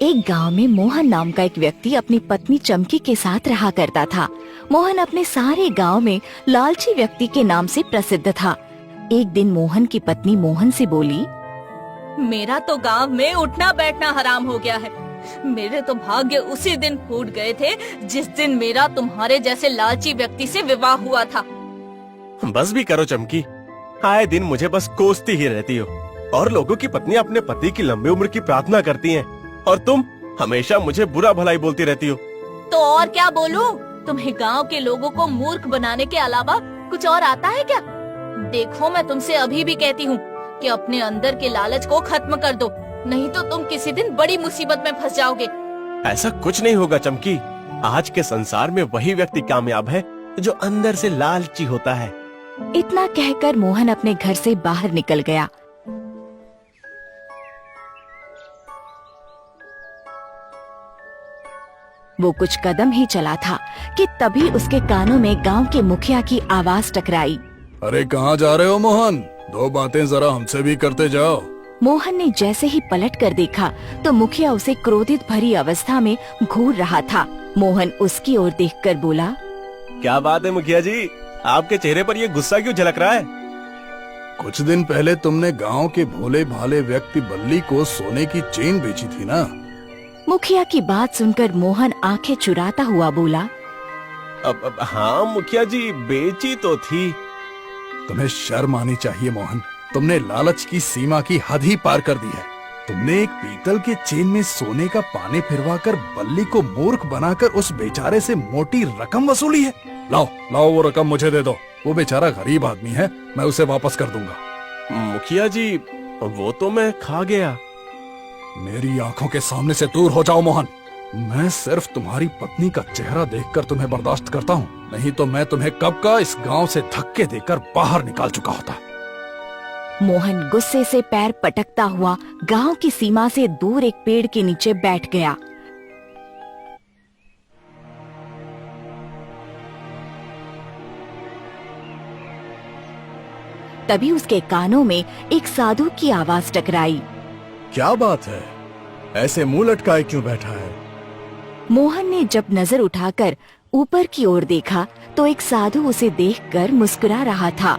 एक गांव में मोहन नाम का एक व्यक्ति अपनी पत्नी चमकी के साथ रहा करता था। मोहन अपने सारे गांव में लालची व्यक्ति के नाम से प्रसिद्ध था। एक दिन मोहन की पत्नी मोहन से बोली, मेरा तो गांव में उठना बैठना हराम हो गया है। मेरे तो भाग्य उसी दिन फूट गए थे जिस दिन मेरा तुम्हारे जैसे लालची व्यक्ति से विवाह हुआ था। बस भी करो चमकी, आए दिन मुझे बस कोसती ही रहती हो। और लोगों की पत्नियां अपने पति की लंबी उम्र की प्रार्थना करती हैं, और तुम हमेशा मुझे बुरा भलाई बोलती रहती हो। तो और क्या बोलूं? तुम्हें गांव के लोगों को मूर्ख बनाने के अलावा कुछ और आता है क्या? देखो, मैं तुमसे अभी भी कहती हूँ कि अपने अंदर के लालच को खत्म कर दो, नहीं तो तुम किसी दिन बड़ी मुसीबत में फंस जाओगे। ऐसा कुछ नहीं होगा चमकी। आज के संसार में वही व्यक्ति कामयाब है जो अंदर से लालची होता है। इतना कहकर मोहन अपने घर से बाहर निकल गया। वो कुछ कदम ही चला था कि तभी उसके कानों में गांव के मुखिया की आवाज टकराई। अरे कहाँ जा रहे हो मोहन? दो बातें जरा हमसे भी करते जाओ। मोहन ने जैसे ही पलट कर देखा तो मुखिया उसे क्रोधित भरी अवस्था में घूर रहा था। मोहन उसकी ओर देखकर बोला, क्या बात है मुखिया जी, आपके चेहरे पर ये गुस्सा क्यों झलक रहा है? कुछ दिन पहले तुमने गांव के भोले भाले व्यक्ति बल्ली को सोने की चेन बेची थी ना? मुखिया की बात सुनकर मोहन आंखें चुराता हुआ बोला, अब हाँ मुखिया जी, बेची तो थी। तुम्हें शर्म आनी चाहिए मोहन, तुमने लालच की सीमा की हद ही पार कर दी है। तुमने एक पीतल के चेन में सोने का पानी फिरवाकर बल्ली को मूर्ख बनाकर उस बेचारे से मोटी रकम वसूली है। लाओ लाओ वो रकम मुझे दे दो, वो बेचारा गरीब आदमी है, मैं उसे वापस कर दूंगा। मुखिया जी, वो तो मैं खा गया। मेरी आंखों के सामने से दूर हो जाओ मोहन। मैं सिर्फ तुम्हारी पत्नी का चेहरा देखकर तुम्हें बर्दाश्त करता हूँ, नहीं तो मैं तुम्हें कब का इस गांव से धक्के देकर बाहर निकाल चुका होता। मोहन गुस्से से पैर पटकता हुआ गांव की सीमा से दूर एक पेड़ के नीचे बैठ गया। तभी उसके कानों में एक साधु की आवाज टकराई। क्या बात है, ऐसे मुंह लटकाए क्यों बैठा है? मोहन ने जब नजर उठाकर ऊपर की ओर देखा तो एक साधु उसे देखकर मुस्कुरा रहा था।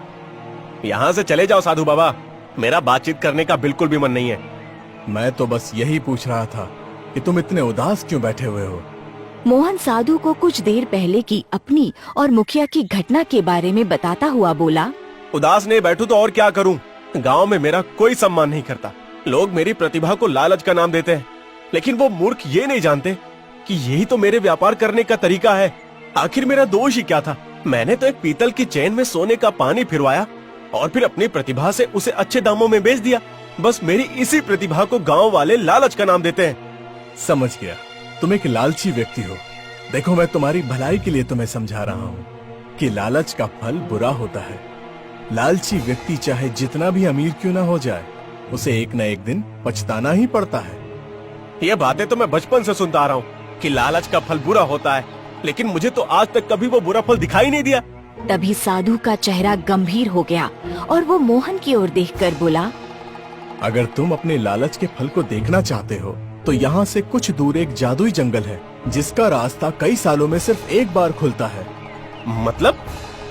यहाँ से चले जाओ साधु बाबा, मेरा बातचीत करने का बिल्कुल भी मन नहीं है। मैं तो बस यही पूछ रहा था कि तुम इतने उदास क्यों बैठे हुए हो? मोहन साधु को कुछ देर पहले की अपनी और मुखिया की घटना के बारे में बताता हुआ बोला, उदास नहीं बैठूं तो और क्या करूं? गांव में मेरा कोई सम्मान नहीं करता। लोग मेरी प्रतिभा को लालच का नाम देते हैं, लेकिन वो मूर्ख ये नहीं जानते कि यही तो मेरे व्यापार करने का तरीका है। आखिर मेरा दोष ही क्या था? मैंने तो एक पीतल की चेन में सोने का पानी फिरवाया और फिर अपनी प्रतिभा से उसे अच्छे दामों में बेच दिया। बस मेरी इसी प्रतिभा को गांव वाले लालच का नाम देते हैं। समझ गया, तुम एक लालची व्यक्ति हो। देखो, मैं तुम्हारी भलाई के लिए तुम्हें समझा रहा हूँ कि लालच का फल बुरा होता है। लालची व्यक्ति चाहे जितना भी अमीर क्यों ना हो जाए, उसे एक न एक दिन पछताना ही पड़ता है। ये बातें तो मैं बचपन से सुनता आ रहा हूँ कि लालच का फल बुरा होता है, लेकिन मुझे तो आज तक कभी वो बुरा फल दिखाई नहीं दिया। तभी साधु का चेहरा गंभीर हो गया और वो मोहन की ओर देखकर बोला, अगर तुम अपने लालच के फल को देखना चाहते हो तो यहाँ से कुछ दूर एक जादुई जंगल है, जिसका रास्ता कई सालों में सिर्फ एक बार खुलता है।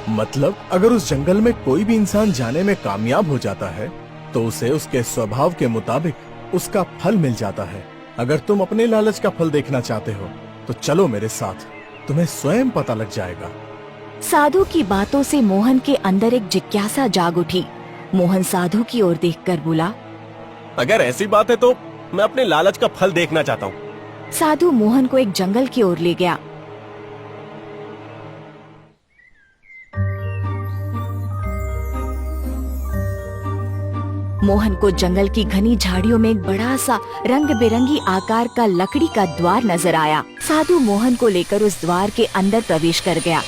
मतलब अगर उस जंगल में कोई भी इंसान जाने में कामयाब हो जाता है तो उसे उसके स्वभाव के मुताबिक उसका फल मिल जाता है। अगर तुम अपने लालच का फल देखना चाहते हो तो चलो मेरे साथ, तुम्हें स्वयं पता लग जाएगा। साधु की बातों से मोहन के अंदर एक जिज्ञासा जाग उठी। मोहन साधु की ओर देखकर बोला, अगर ऐसी बात है तो मैं अपने लालच का फल देखना चाहता हूँ। साधु मोहन को एक जंगल की ओर ले गया। मोहन को जंगल की घनी झाड़ियों में एक बड़ा सा रंग बिरंगी आकार का लकड़ी का द्वार नजर आया। साधु मोहन को लेकर उस द्वार के अंदर प्रवेश कर गया।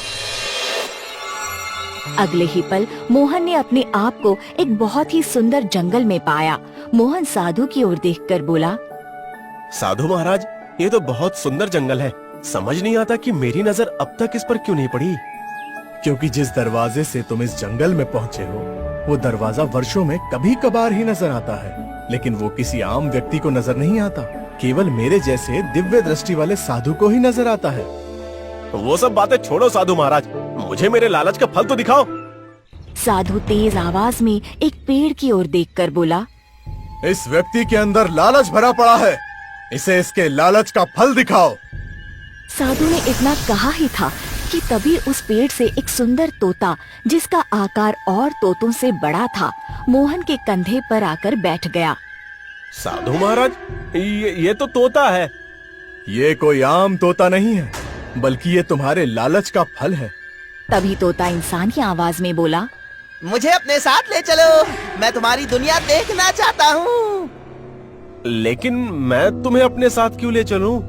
अगले ही पल मोहन ने अपने आप को एक बहुत ही सुंदर जंगल में पाया। मोहन साधु की ओर देखकर बोला, साधु महाराज, ये तो बहुत सुंदर जंगल है। समझ नहीं आता कि मेरी नजर अब तक इस पर क्यों नहीं पड़ी। क्योंकि जिस दरवाजे से तुम इस जंगल में पहुँचे हो वो दरवाजा वर्षों में कभी कभार ही नजर आता है, लेकिन वो किसी आम व्यक्ति को नजर नहीं आता। केवल मेरे जैसे दिव्य दृष्टि वाले साधु को ही नजर आता है। वो सब बातें छोड़ो साधु महाराज, मुझे मेरे लालच का फल तो दिखाओ। साधु तेज आवाज में एक पेड़ की ओर देखकर बोला, इस व्यक्ति के अंदर लालच भरा पड़ा है, इसे इसके लालच का फल दिखाओ। साधु ने इतना कहा ही था कि तभी उस पेड़ से एक सुंदर तोता, जिसका आकार और तोतों से बड़ा था, मोहन के कंधे पर आकर बैठ गया। साधु महाराज, ये तो तोता है। ये कोई आम तोता नहीं है, बल्कि ये तुम्हारे लालच का फल है। तभी तोता इंसानी आवाज में बोला, मुझे अपने साथ ले चलो, मैं तुम्हारी दुनिया देखना चाहता हूँ। लेकिन मैं तुम्हें अपने साथ क्यों ले चलूं?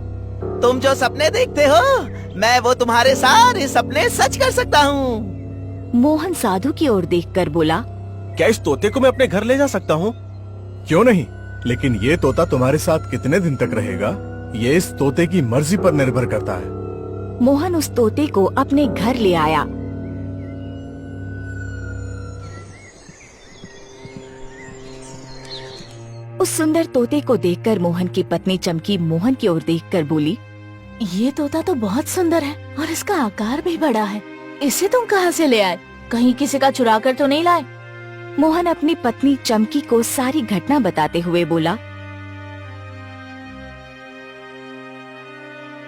तुम जो सपने देखते हो, मैं वो तुम्हारे सारे सपने सच कर सकता हूँ। मोहन साधु की ओर देखकर बोला, क्या इस तोते को मैं अपने घर ले जा सकता हूँ? क्यों नहीं, लेकिन ये तोता तुम्हारे साथ कितने दिन तक रहेगा, ये इस तोते की मर्जी पर निर्भर करता है। मोहन उस तोते को अपने घर ले आया। उस सुंदर तोते को देखकर मोहन की पत्नी चमकी मोहन की ओर देखकर बोली, ये तोता तो बहुत सुंदर है और इसका आकार भी बड़ा है। इसे तुम कहाँ से ले आए? कहीं किसी का चुरा कर तो नहीं लाए? मोहन अपनी पत्नी चमकी को सारी घटना बताते हुए बोला,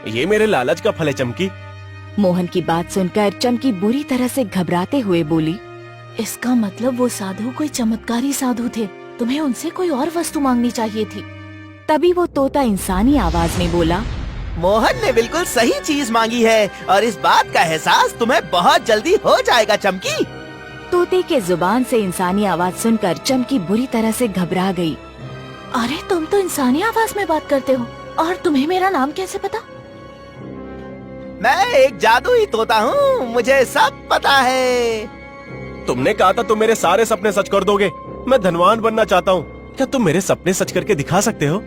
ये मेरे लालच का फल है चमकी। मोहन की बात सुनकर चमकी बुरी तरह से घबराते हुए बोली, इसका मतलब वो साधु कोई चमत्कारी साधु थे, तुम्हें उनसे कोई और वस्तु मांगनी चाहिए थी। तभी वो तोता इंसानी आवाज में बोला, मोहन ने बिल्कुल सही चीज मांगी है और इस बात का एहसास तुम्हें बहुत जल्दी हो जाएगा चमकी। तोते के जुबान से इंसानी आवाज सुनकर चमकी बुरी तरह से घबरा गई। अरे तुम तो इंसानी आवाज में बात करते हो, और तुम्हें मेरा नाम कैसे पता? मैं एक जादुई तोता हूँ, मुझे सब पता है। तुमने कहा था तुम मेरे सारे सपने सच कर दोगे। मैं धनवान बनना चाहता हूँ, क्या तुम मेरे सपने सच करके दिखा सकते हो?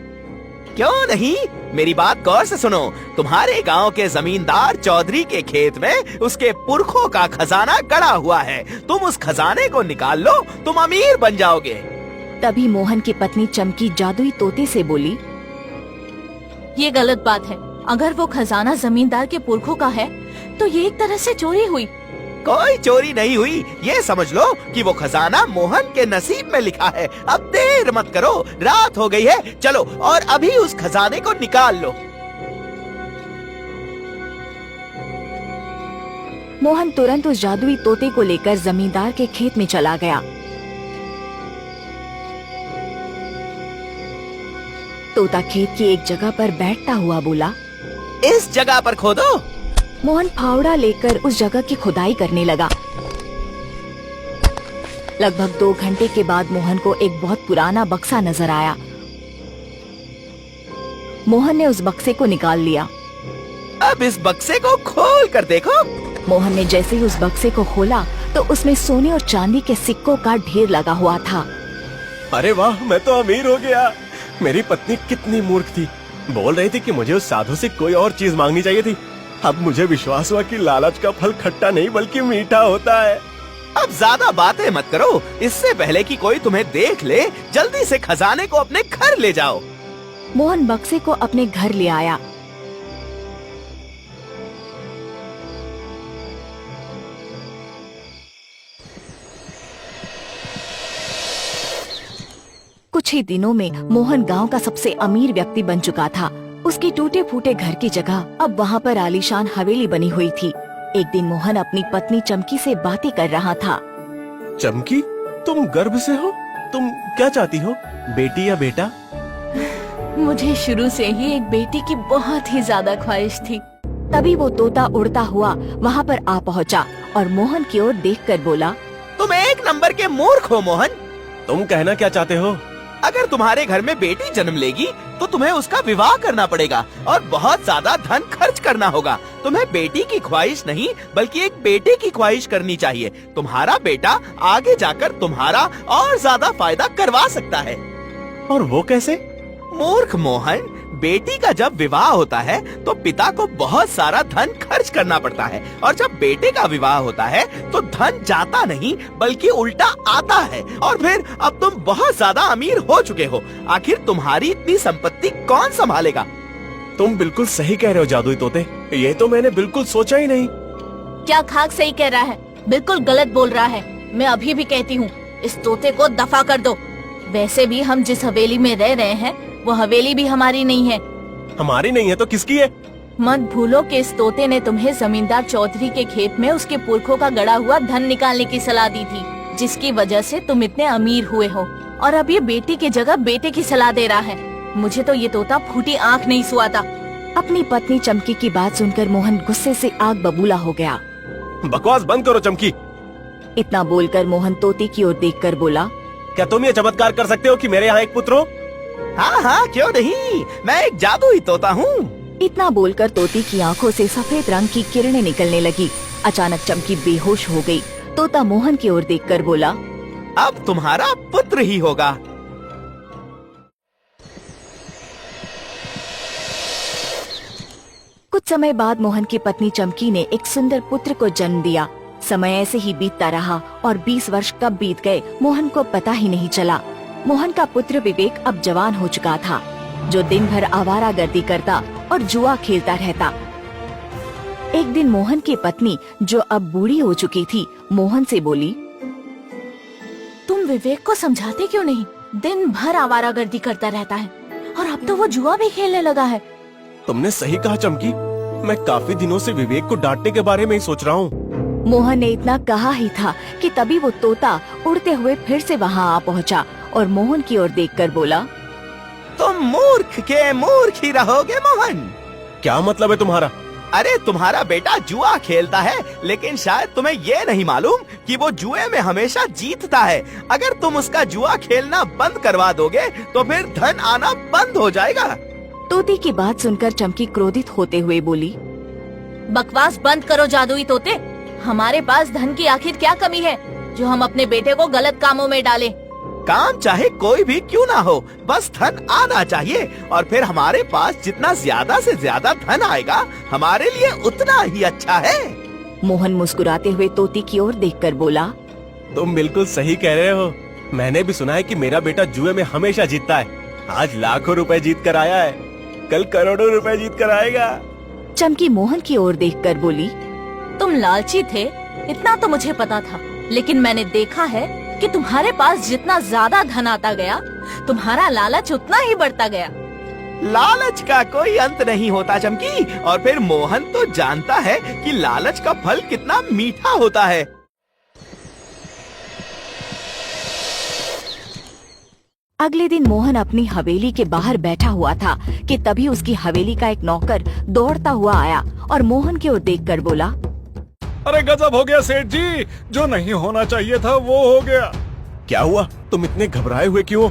क्यों नहीं, मेरी बात गौर से सुनो। तुम्हारे गांव के जमींदार चौधरी के खेत में उसके पुरखों का खजाना गड़ा हुआ है। तुम उस खजाने को निकाल लो, तुम अमीर बन जाओगे। तभी मोहन की पत्नी चमकी जादुई तोते से बोली, ये गलत बात है। अगर वो खजाना जमींदार के पुरखों का है तो ये एक तरह से चोरी हुई। कोई चोरी नहीं हुई, ये समझ लो कि वो खजाना मोहन के नसीब में लिखा है। अब देर मत करो, रात हो गई है, चलो और अभी उस खजाने को निकाल लो। मोहन तुरंत उस जादुई तोते को लेकर जमींदार के खेत में चला गया। तोता खेत की एक जगह पर बैठता हुआ बोला, इस जगह पर खोदो। मोहन फावड़ा लेकर उस जगह की खुदाई करने लगा। लगभग 2 घंटे के बाद मोहन को एक बहुत पुराना बक्सा नजर आया। मोहन ने उस बक्से को निकाल लिया। अब इस बक्से को खोल कर देखो। मोहन ने जैसे ही उस बक्से को खोला तो उसमें सोने और चांदी के सिक्कों का ढेर लगा हुआ था। अरे वाह, मैं तो अमीर हो गया। मेरी पत्नी कितनी मूर्ख थी, बोल रही थी कि मुझे उस साधु से कोई और चीज मांगनी चाहिए थी। अब मुझे विश्वास हुआ कि लालच का फल खट्टा नहीं बल्कि मीठा होता है। अब ज्यादा बातें मत करो, इससे पहले कि कोई तुम्हें देख ले, जल्दी से खजाने को अपने घर ले जाओ। मोहन बक्से को अपने घर ले आया। कुछ ही दिनों में मोहन गांव का सबसे अमीर व्यक्ति बन चुका था। उसके टूटे फूटे घर की जगह अब वहाँ पर आलीशान हवेली बनी हुई थी। एक दिन मोहन अपनी पत्नी चमकी से बातें कर रहा था। चमकी, तुम गर्भ से हो? तुम क्या चाहती हो, बेटी या बेटा? मुझे शुरू से ही एक बेटी की बहुत ही ज्यादा ख्वाहिश थी। तभी वो तोता उड़ता हुआ वहाँ पर आ पहुँचा और मोहन की ओर देखकर बोला, तुम एक नंबर के मूर्ख हो मोहन। तुम कहना क्या चाहते हो? अगर तुम्हारे घर में बेटी जन्म लेगी तो तुम्हें उसका विवाह करना पड़ेगा और बहुत ज्यादा धन खर्च करना होगा। तुम्हें बेटी की ख्वाहिश नहीं बल्कि एक बेटे की ख्वाहिश करनी चाहिए। तुम्हारा बेटा आगे जाकर तुम्हारा और ज्यादा फायदा करवा सकता है। और वो कैसे? मूर्ख मोहन, बेटी का जब विवाह होता है तो पिता को बहुत सारा धन खर्च करना पड़ता है, और जब बेटे का विवाह होता है तो धन जाता नहीं बल्कि उल्टा आता है। और फिर अब तुम बहुत ज्यादा अमीर हो चुके हो, आखिर तुम्हारी इतनी संपत्ति कौन संभालेगा? तुम बिल्कुल सही कह रहे हो जादुई तोते, ये तो मैंने बिल्कुल सोचा ही नहीं। क्या खाक सही कह रहा है? बिल्कुल गलत बोल रहा है। मैं अभी भी कहती हूँ, इस तोते को दफा कर दो। वैसे भी हम जिस हवेली में रह रहे हैं वो हवेली भी हमारी नहीं है। हमारी नहीं है तो किसकी है? मत भूलो कि इस तोते ने तुम्हें जमींदार चौधरी के खेत में उसके पुरखों का गड़ा हुआ धन निकालने की सलाह दी थी, जिसकी वजह से तुम इतने अमीर हुए हो। और अब ये बेटी की जगह बेटे की सलाह दे रहा है। मुझे तो ये तोता फूटी आँख नहीं सुहाता। अपनी पत्नी चमकी की बात सुनकर मोहन गुस्से से आग बबूला हो गया। बकवास बंद करो चमकी। इतना बोलकर मोहन तोते की ओर देखकर बोला, क्या तुम ये चमत्कार कर सकते हो कि मेरे यहाँ एक पुत्र हो? हाँ हाँ, क्यों नहीं, मैं एक जादुई तोता हूँ। इतना बोलकर तोते की आंखों से सफेद रंग की किरणें निकलने लगी। अचानक चमकी बेहोश हो गई। तोता मोहन की ओर देखकर बोला, अब तुम्हारा पुत्र ही होगा। कुछ समय बाद मोहन की पत्नी चमकी ने एक सुंदर पुत्र को जन्म दिया। समय ऐसे ही बीतता रहा और 20 वर्ष कब बीत गए मोहन को पता ही नहीं चला। मोहन का पुत्र विवेक अब जवान हो चुका था, जो दिन भर आवारागर्दी करता और जुआ खेलता रहता। एक दिन मोहन की पत्नी, जो अब बूढ़ी हो चुकी थी, मोहन से बोली, तुम विवेक को समझाते क्यों नहीं? दिन भर आवारागर्दी करता रहता है और अब तो वो जुआ भी खेलने लगा है। तुमने सही कहा चमकी, मैं काफी दिनों से विवेक को डांटने के बारे में ही सोच रहा हूँ। मोहन ने इतना कहा ही था कि तभी वो तोता उड़ते हुए फिर से वहाँ आ पहुँचा और मोहन की ओर देखकर बोला, तुम मूर्ख के मूर्ख ही रहोगे मोहन। क्या मतलब है तुम्हारा? अरे तुम्हारा बेटा जुआ खेलता है, लेकिन शायद तुम्हें ये नहीं मालूम कि वो जुए में हमेशा जीतता है। अगर तुम उसका जुआ खेलना बंद करवा दोगे तो फिर धन आना बंद हो जाएगा। तोते की बात सुनकर चमकी क्रोधित होते हुए बोली, बकवास बंद करो जादुई तोते। हमारे पास धन की आखिर क्या कमी है जो हम अपने बेटे को गलत कामों में डालें? काम चाहे कोई भी क्यों ना हो, बस धन आना चाहिए, और फिर हमारे पास जितना ज्यादा से ज्यादा धन आएगा हमारे लिए उतना ही अच्छा है। मोहन मुस्कुराते हुए तोते की ओर देखकर बोला, तुम बिल्कुल सही कह रहे हो। मैंने भी सुना है कि मेरा बेटा जुए में हमेशा जीतता है। आज लाखों रुपए जीत कर आया है, कल करोड़ों रुपए जीत कर आएगा। चमकी मोहन की ओर देखकर बोली, तुम लालची थे, इतना तो मुझे पता था, लेकिन मैंने देखा है कि तुम्हारे पास जितना ज्यादा धन आता गया, तुम्हारा लालच उतना ही बढ़ता गया। लालच का कोई अंत नहीं होता चमकी, और फिर मोहन तो जानता है कि लालच का फल कितना मीठा होता है। अगले दिन मोहन अपनी हवेली के बाहर बैठा हुआ था कि तभी उसकी हवेली का एक नौकर दौड़ता हुआ आया और मोहन की ओर देखकर बोला, अरे गजब हो गया सेठ जी, जो नहीं होना चाहिए था वो हो गया। क्या हुआ? तुम इतने घबराए हुए क्यों?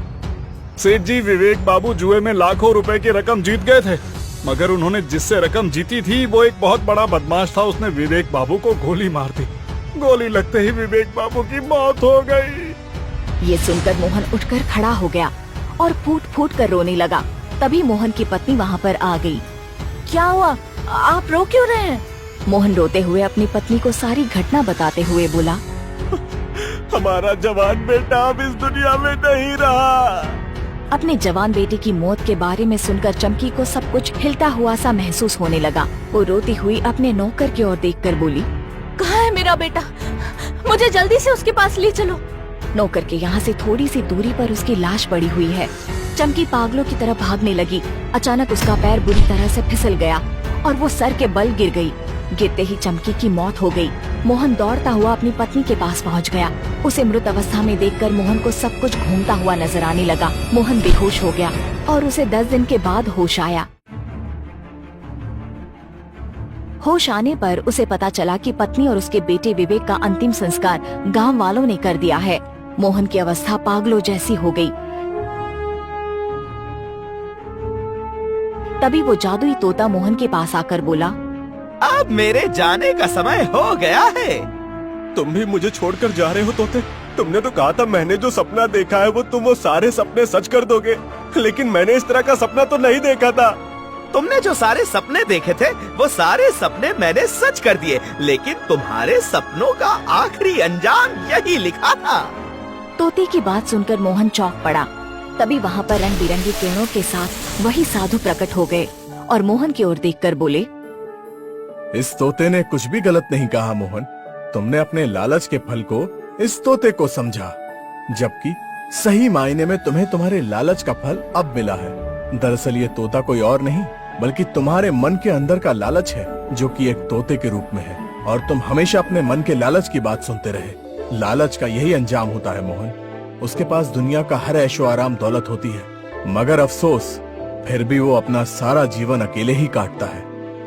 सेठ जी, विवेक बाबू जुए में लाखों रुपए की रकम जीत गए थे, मगर उन्होंने जिससे रकम जीती थी वो एक बहुत बड़ा बदमाश था। उसने विवेक बाबू को गोली मार दी। गोली लगते ही विवेक बाबू की मौत हो गई। ये सुनकर मोहन उठकर खड़ा हो गया और फूट फूट कर रोने लगा। तभी मोहन की पत्नी वहाँ पर आ गई। क्या हुआ? आप रो क्यों रहे हैं? मोहन रोते हुए अपनी पत्नी को सारी घटना बताते हुए बोला, हमारा जवान बेटा अब इस दुनिया में नहीं रहा। अपने जवान बेटे की मौत के बारे में सुनकर चमकी को सब कुछ हिलता हुआ सा महसूस होने लगा। वो रोती हुई अपने नौकर की ओर देखकर बोली, कहाँ है मेरा बेटा? मुझे जल्दी से उसके पास ले चलो। नौकर के यहाँ से थोड़ी सी दूरी पर उसकी लाश पड़ी हुई है। चमकी पागलों की तरह भागने लगी। अचानक उसका पैर बुरी तरह से फिसल गया और वो सर के बल गिर गई। गिरते ही चमकी की मौत हो गई। मोहन दौड़ता हुआ अपनी पत्नी के पास पहुंच गया। उसे मृत अवस्था में देखकर मोहन को सब कुछ घूमता हुआ नजर आने लगा। मोहन बेहोश हो गया और उसे 10 दिन के बाद होश आया। होश आने पर उसे पता चला कि पत्नी और उसके बेटे विवेक का अंतिम संस्कार गांव वालों ने कर दिया है। मोहन की अवस्था पागलों जैसी हो गई। तभी वो जादुई तोता मोहन के पास आकर बोला, अब मेरे जाने का समय हो गया है। तुम भी मुझे छोड़कर जा रहे हो तोते? तुमने तो कहा था मैंने जो सपना देखा है वो तुम वो सारे सपने सच कर दोगे। लेकिन मैंने इस तरह का सपना तो नहीं देखा था। तुमने जो सारे सपने देखे थे वो सारे सपने मैंने सच कर दिए, लेकिन तुम्हारे सपनों का आखिरी अंजाम यही लिखा था। तोते की बात सुनकर मोहन चौंक पड़ा। तभी वहाँ पर रंग बिरंगी किरणों के साथ वही साधु प्रकट हो गए और मोहन की ओर देखकर बोले, इस तोते ने कुछ भी गलत नहीं कहा मोहन। तुमने अपने लालच के फल को इस तोते को समझा, जबकि सही मायने में तुम्हें तुम्हारे लालच का फल अब मिला है। दरअसल ये तोता कोई और नहीं बल्कि तुम्हारे मन के अंदर का लालच है, जो कि एक तोते के रूप में है, और तुम हमेशा अपने मन के लालच की बात सुनते रहे। लालच का यही अंजाम होता है मोहन। उसके पास दुनिया का हर ऐशो आराम दौलत होती है, मगर अफसोस फिर भी वो अपना सारा जीवन अकेले ही काटता है।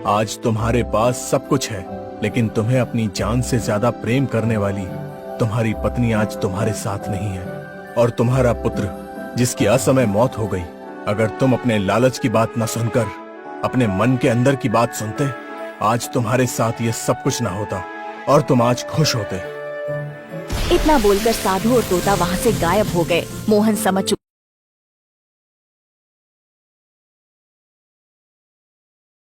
आज तुम्हारे पास सब कुछ है, लेकिन तुम्हें अपनी जान से ज्यादा प्रेम करने वाली तुम्हारी पत्नी आज तुम्हारे साथ नहीं है, और तुम्हारा पुत्र जिसकी असमय मौत हो गई। अगर तुम अपने लालच की बात न सुनकर अपने मन के अंदर की बात सुनते, आज तुम्हारे साथ ये सब कुछ ना होता और तुम आज खुश होते। इतना बोलकर साधु और तोता वहाँ से गायब हो गए। मोहन समझ चुका